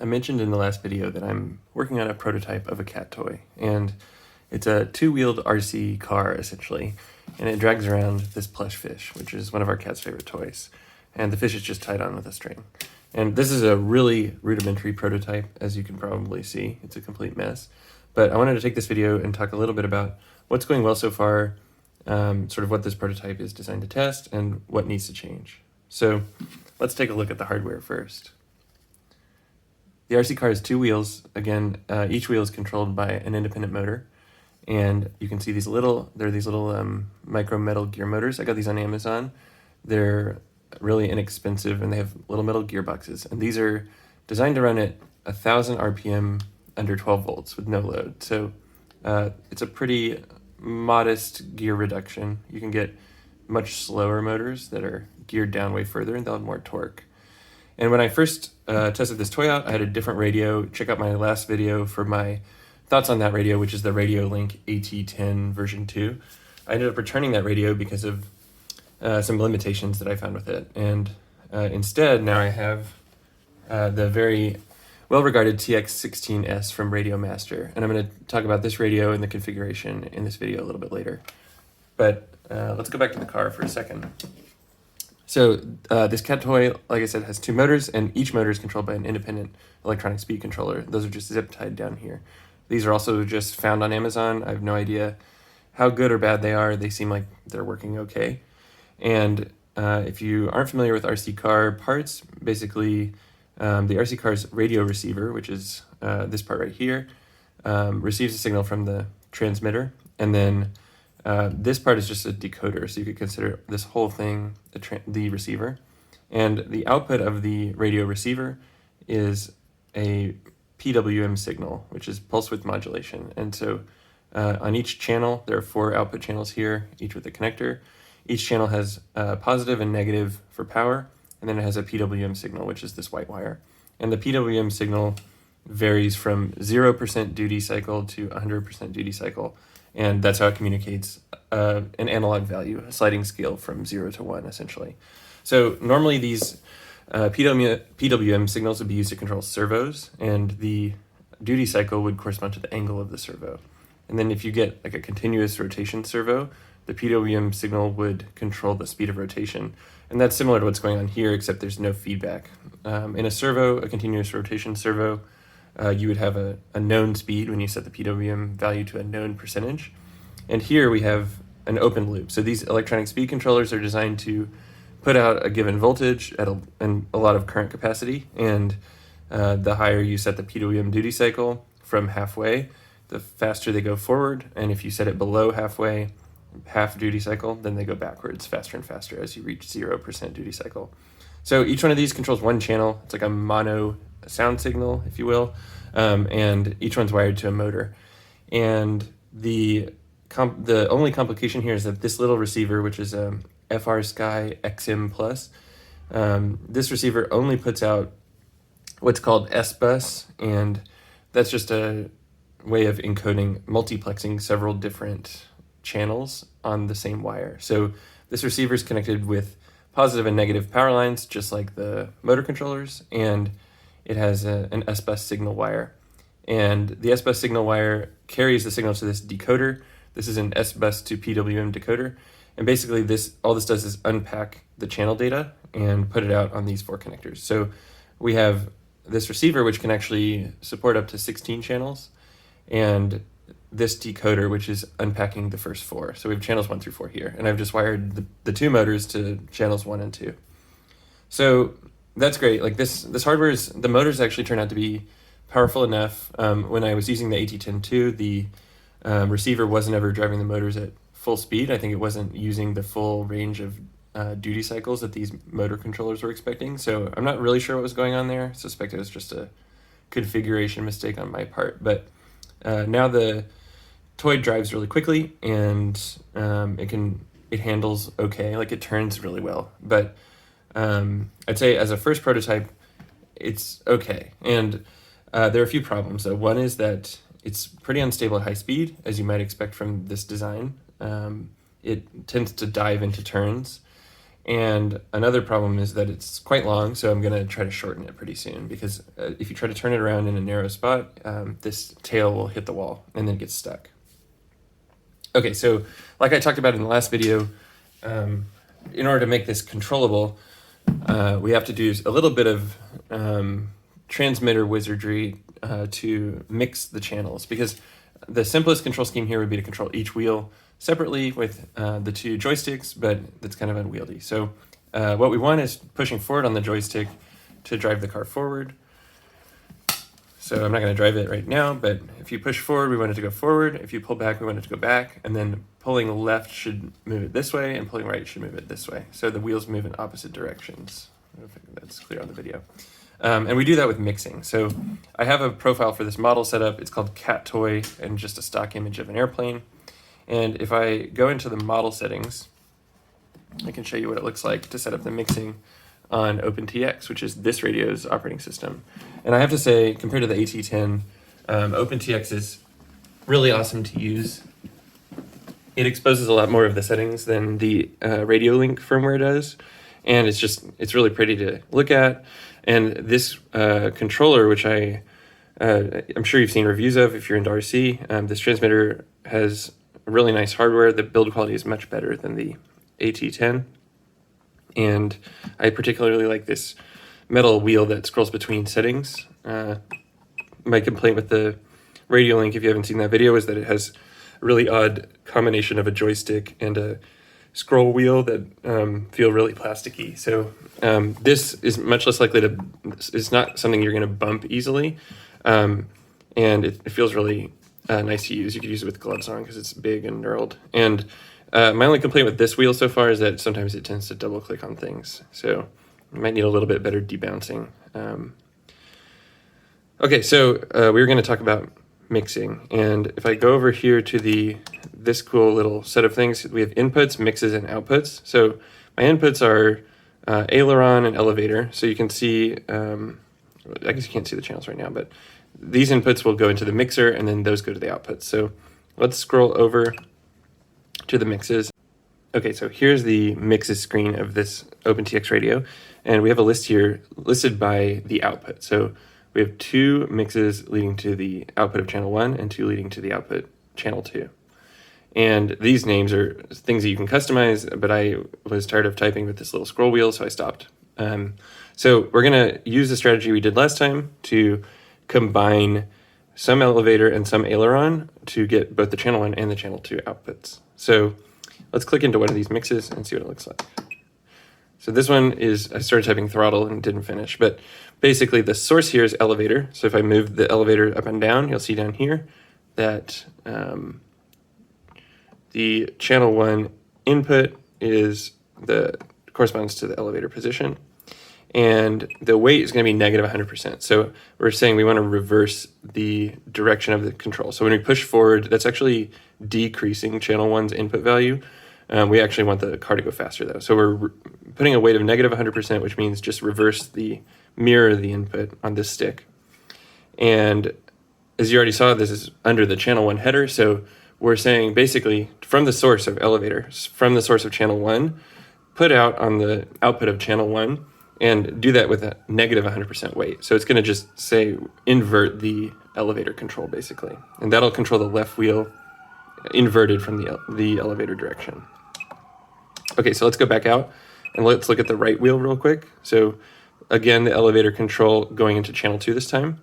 mentioned in the last video that I'm working on a prototype of a cat toy, and it's a two-wheeled RC car essentially, and it drags around this plush fish, which is one of our cat's favorite toys, and the fish is just tied on with a string. And this is a really rudimentary prototype, as you can probably see. It's a complete mess, but I wanted to take this video and talk a little bit about what's going well so far, sort of what this prototype is designed to test, and what needs to change. So let's take a look at the hardware first. The RC car has two wheels. Again, each wheel is controlled by an independent motor, and you can see these little micro metal gear motors. I got these on Amazon. They're really inexpensive, and they have little metal gearboxes, and these are designed to run at 1,000 RPM under 12 volts with no load. So it's a pretty modest gear reduction. You can get much slower motors that are geared down way further, and they'll have more torque. And when I first tested this toy out, I had a different radio. Check out my last video for my thoughts on that radio, which is the Radio Link AT10 version 2. I ended up returning that radio because of some limitations that I found with it. And instead, now I have the very well-regarded TX16S from Radio Master. And I'm going to talk about this radio and the configuration in this video a little bit later. But let's go back to the car for a second. So this cat toy, like I said, has two motors, and each motor is controlled by an independent electronic speed controller. Those are just zip tied down here. These are also just found on Amazon. I have no idea how good or bad they are. They seem like they're working okay. And if you aren't familiar with RC car parts, basically the RC car's radio receiver, which is this part right here, receives a signal from the transmitter, and then this part is just a decoder, so you could consider this whole thing the receiver. And the output of the radio receiver is a PWM signal, which is pulse width modulation. And so on each channel, there are 4 output channels here, each with a connector. Each channel has positive and negative for power, and then it has a PWM signal, which is this white wire. And the PWM signal varies from 0% duty cycle to 100% duty cycle. And that's how it communicates an analog value, a sliding scale from 0 to 1, essentially. So normally these PWM signals would be used to control servos, and the duty cycle would correspond to the angle of the servo. And then if you get like a continuous rotation servo, the PWM signal would control the speed of rotation. And that's similar to what's going on here, except there's no feedback. In a servo, a continuous rotation servo, you would have a known speed when you set the PWM value to a known percentage. And here we have an open loop. So these electronic speed controllers are designed to put out a given voltage at a lot of current capacity. And the higher you set the PWM duty cycle from halfway, the faster they go forward. And if you set it below halfway, half duty cycle, then they go backwards faster and faster as you reach 0% duty cycle. So each one of these controls one channel. It's like a mono sound signal, if you will, and each one's wired to a motor. And the only complication here is that this little receiver, which is a FR Sky XM Plus, this receiver only puts out what's called S-Bus, and that's just a way of encoding, multiplexing several different channels on the same wire. So this receiver is connected with positive and negative power lines, just like the motor controllers, and it has an S-Bus signal wire. And the S-Bus signal wire carries the signal to this decoder. This is an S-Bus to PWM decoder. And basically all this does is unpack the channel data and put it out on these 4 connectors. So we have this receiver, which can actually support up to 16 channels, and this decoder, which is unpacking the first 4. So we have channels 1 through 4 here, and I've just wired the 2 motors to channels 1 and 2. So that's great. Like this hardware the motors actually turn out to be powerful enough. When I was using the AT10-2, the receiver wasn't ever driving the motors at full speed. I think it wasn't using the full range of duty cycles that these motor controllers were expecting. So I'm not really sure what was going on there. I suspect it was just a configuration mistake on my part. But now the toy drives really quickly, and it handles okay. Like, it turns really well. But I'd say as a first prototype, it's okay. And there are a few problems. So one is that it's pretty unstable at high speed, as you might expect from this design. It tends to dive into turns. And another problem is that it's quite long, so I'm going to try to shorten it pretty soon, because if you try to turn it around in a narrow spot, this tail will hit the wall and then it gets stuck. Okay, so like I talked about in the last video, in order to make this controllable, we have to do a little bit of transmitter wizardry to mix the channels, because the simplest control scheme here would be to control each wheel separately with the two joysticks, but that's kind of unwieldy. So what we want is pushing forward on the joystick to drive the car forward. So I'm not going to drive it right now, but if you push forward, we want it to go forward. If you pull back, we want it to go back. And then pulling left should move it this way, and pulling right should move it this way. So the wheels move in opposite directions. I don't think that's clear on the video. And we do that with mixing. So I have a profile for this model set up. It's called Cat Toy, and just a stock image of an airplane. And if I go into the model settings, I can show you what it looks like to set up the mixing on openTX, which is this radio's operating system. And I have to say, compared to the AT10, openTX is really awesome to use. It exposes a lot more of the settings than the Radio Link firmware does, and it's really pretty to look at. And this controller, which I'm sure you've seen reviews of if you're into RC, this transmitter has really nice hardware. The build quality is much better than the AT10. And I particularly like this metal wheel that scrolls between settings. My complaint with the Radio Link, if you haven't seen that video, is that it has a really odd combination of a joystick and a scroll wheel that feel really plasticky. So this is much less likely to, it's not something you're going to bump easily. And it feels really nice to use. You could use it with gloves on because it's big and knurled. And my only complaint with this wheel so far is that sometimes it tends to double click on things. So you might need a little bit better debouncing. Okay, so we were going to talk about mixing. And if I go over here to this cool little set of things, we have inputs, mixes, and outputs. So my inputs are aileron and elevator. So you can see, I guess you can't see the channels right now, but these inputs will go into the mixer, and then those go to the outputs. So let's scroll over to the mixes. Okay, so here's the mixes screen of this openTX radio, and we have a list here listed by the output. So we have 2 mixes leading to the output of channel 1 and 2 leading to the output channel 2. And these names are things that you can customize, but I was tired of typing with this little scroll wheel, so I stopped. So we're gonna use the strategy we did last time to combine some elevator and some aileron to get both the channel 1 and the channel 2 outputs. So let's click into one of these mixes and see what it looks like. So this one is, I started typing throttle and didn't finish, but basically the source here is elevator. So if I move the elevator up and down, you'll see down here that the channel 1 input corresponds to the elevator position, and the weight is going to be negative 100%. So we're saying we want to reverse the direction of the control. So when we push forward, that's actually decreasing channel 1's input value. We actually want the car to go faster though. So we're putting a weight of negative 100%, which means just mirror the input on this stick. And as you already saw, this is under the channel 1 header. So we're saying basically from the source of elevator, from the source of channel 1, put out on the output of channel 1, and do that with a negative 100% weight. So it's going to just say invert the elevator control basically. And that'll control the left wheel inverted from the elevator direction. Okay, so let's go back out and let's look at the right wheel real quick. So again, the elevator control going into channel 2 this time.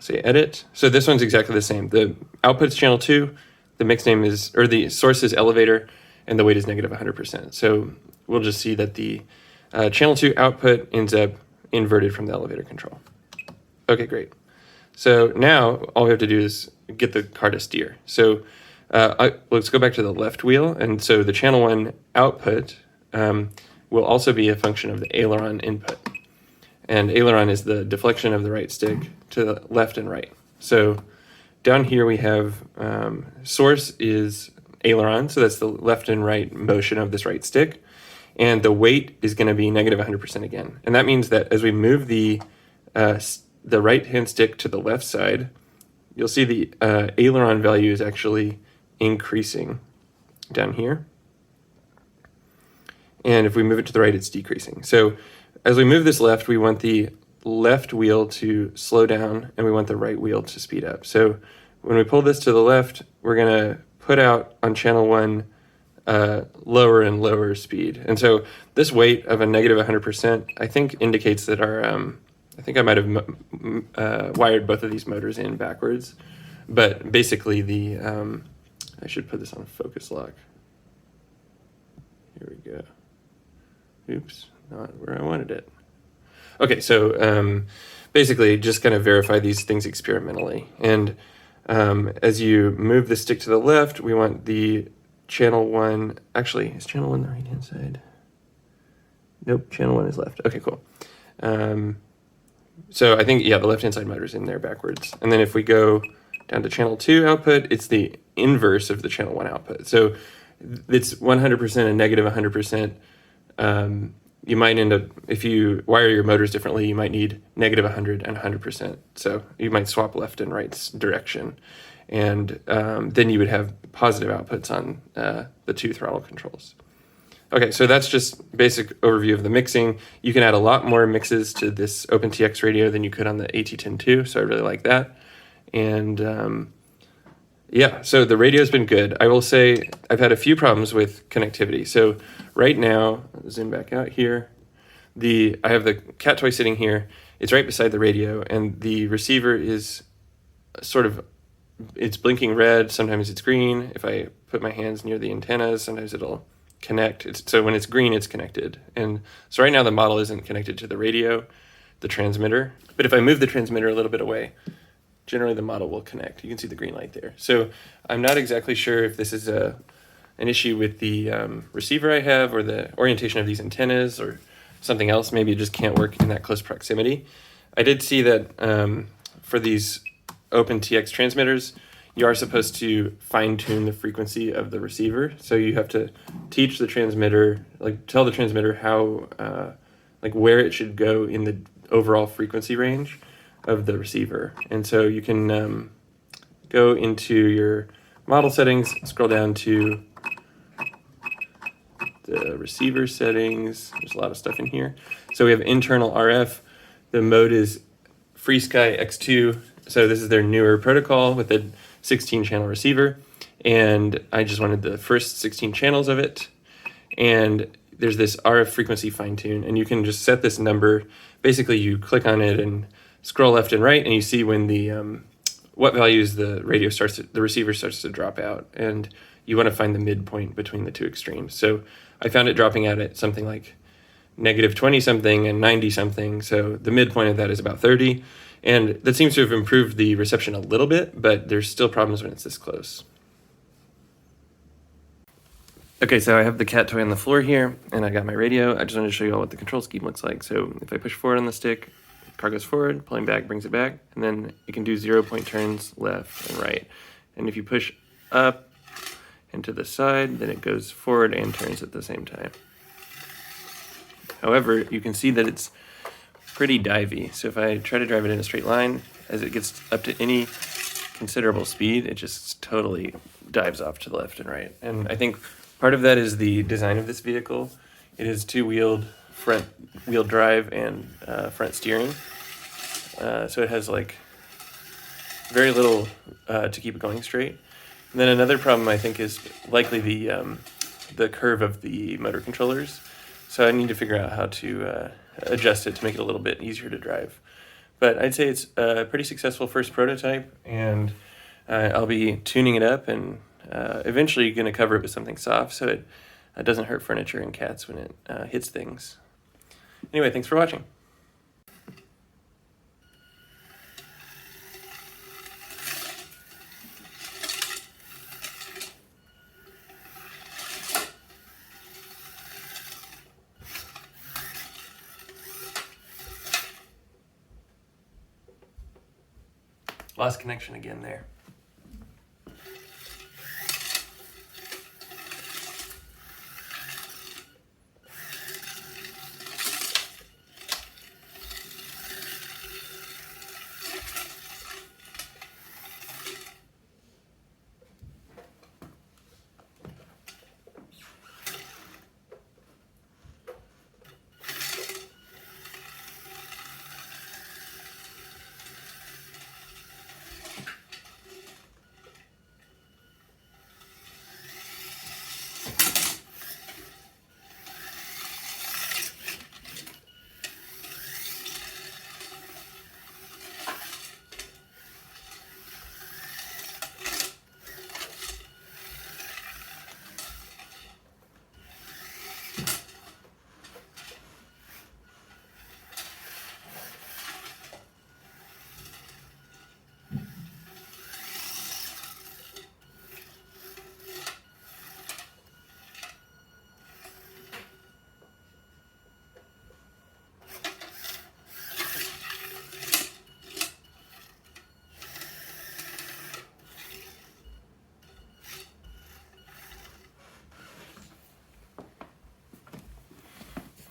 Say edit. So this one's exactly the same. The output's channel 2, the mix name is, or the source is elevator, and the weight is negative 100%. So we'll just see that the channel 2 output ends up inverted from the elevator control. Okay, great. So now all we have to do is get the car to steer. So let's go back to the left wheel. And so the channel 1 output will also be a function of the aileron input. And aileron is the deflection of the right stick to the left and right. So down here we have source is aileron. So that's the left and right motion of this right stick. And the weight is going to be negative 100% again. And that means that as we move the right-hand stick to the left side, you'll see the aileron value is actually increasing down here. and if we move it to the right, it's decreasing. So as we move this left, we want the left wheel to slow down, and we want the right wheel to speed up. So when we pull this to the left, we're going to put out on channel 1 lower and lower speed. And so this weight of a negative 100%, I think indicates that our, I think I might have wired both of these motors in backwards. But basically the, I should put this on focus lock. Here we go. Oops, not where I wanted it. Okay, so basically just kind of verify these things experimentally. And as you move the stick to the left, we want the channel 1, actually, is channel 1 the right-hand side? Nope, channel 1 is left. Okay, cool. So I think, yeah, the left-hand side motor's in there backwards. And then if we go down to channel 2 output, it's the inverse of the channel 1 output. So it's 100% and negative 100%. You might end up, if you wire your motors differently, you might need negative 100 and 100%. So you might swap left and right's direction. And then you would have positive outputs on the 2 throttle controls. Okay, so that's just basic overview of the mixing. You can add a lot more mixes to this openTX radio than you could on the AT10-2, so I really like that. And yeah, so the radio's been good. I will say I've had a few problems with connectivity. So right now, zoom back out here, I have the cat toy sitting here. It's right beside the radio, and the receiver is sort of, it's blinking red, sometimes it's green. If I put my hands near the antennas, sometimes it'll connect. So when it's green, it's connected. And so right now the model isn't connected to the radio, the transmitter. But if I move the transmitter a little bit away, generally the model will connect. You can see the green light there. So I'm not exactly sure if this is an issue with the receiver I have, or the orientation of these antennas, or something else. Maybe it just can't work in that close proximity. I did see that for these openTX transmitters, you are supposed to fine-tune the frequency of the receiver. So you have to teach the transmitter, like tell the transmitter how, like where it should go in the overall frequency range of the receiver. And so you can go into your model settings, scroll down to the receiver settings. There's a lot of stuff in here. So we have internal RF. The mode is FreeSky X2. So this is their newer protocol with a 16-channel receiver. And I just wanted the first 16 channels of it. And there's this RF frequency fine-tune, and you can just set this number. Basically, you click on it and scroll left and right, and you see when the what values the receiver starts to drop out, and you want to find the midpoint between the two extremes. So I found it dropping out at something like negative 20 something and 90 something. So the midpoint of that is about 30, and that seems to have improved the reception a little bit, but there's still problems when it's this close. Okay, so I have the cat toy on the floor here, and I got my radio. I just wanted to show you all what the control scheme looks like. So if I push forward on the stick, car goes forward, pulling back brings it back, and then it can do 0-point turns left and right. And if you push up and to the side, then it goes forward and turns at the same time. However, you can see that it's pretty divey. So if I try to drive it in a straight line, as it gets up to any considerable speed, it just totally dives off to the left and right. And I think part of that is the design of this vehicle. It is two-wheeled, front wheel drive and front steering. So it has like very little to keep it going straight. And then another problem I think is likely the curve of the motor controllers. So I need to figure out how to adjust it to make it a little bit easier to drive. But I'd say it's a pretty successful first prototype, and I'll be tuning it up and eventually going to cover it with something soft so it doesn't hurt furniture and cats when it hits things. Anyway, thanks for watching. Lost connection again there.